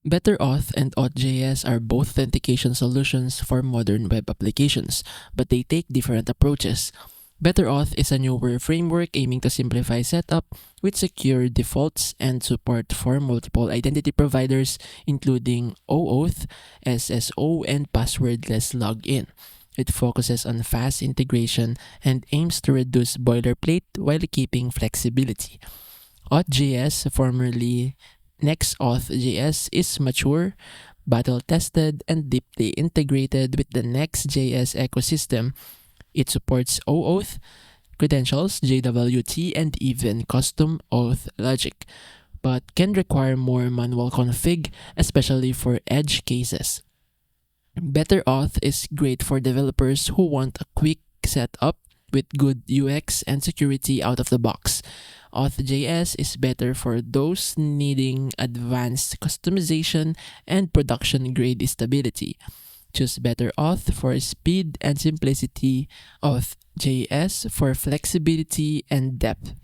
Better Auth and Auth JS are both authentication solutions for modern web applications, but they take different approaches. Better Auth is a newer framework aiming to simplify setup with secure defaults and support for multiple identity providers, including OAuth, SSO, and passwordless login. It focuses on fast integration and aims to reduce boilerplate while keeping flexibility. AuthJS, formerly next.js, is mature, battle-tested, and deeply integrated with the next.js ecosystem. It supports OAuth, credentials, JWT, and even custom auth logic, but can require more manual config, especially for edge cases. Better Auth is great for developers who want a quick setup with good UX and security out of the box. Auth.js is better for those needing advanced customization and production grade stability. Choose Better Auth for speed and simplicity, Auth.js for flexibility and depth.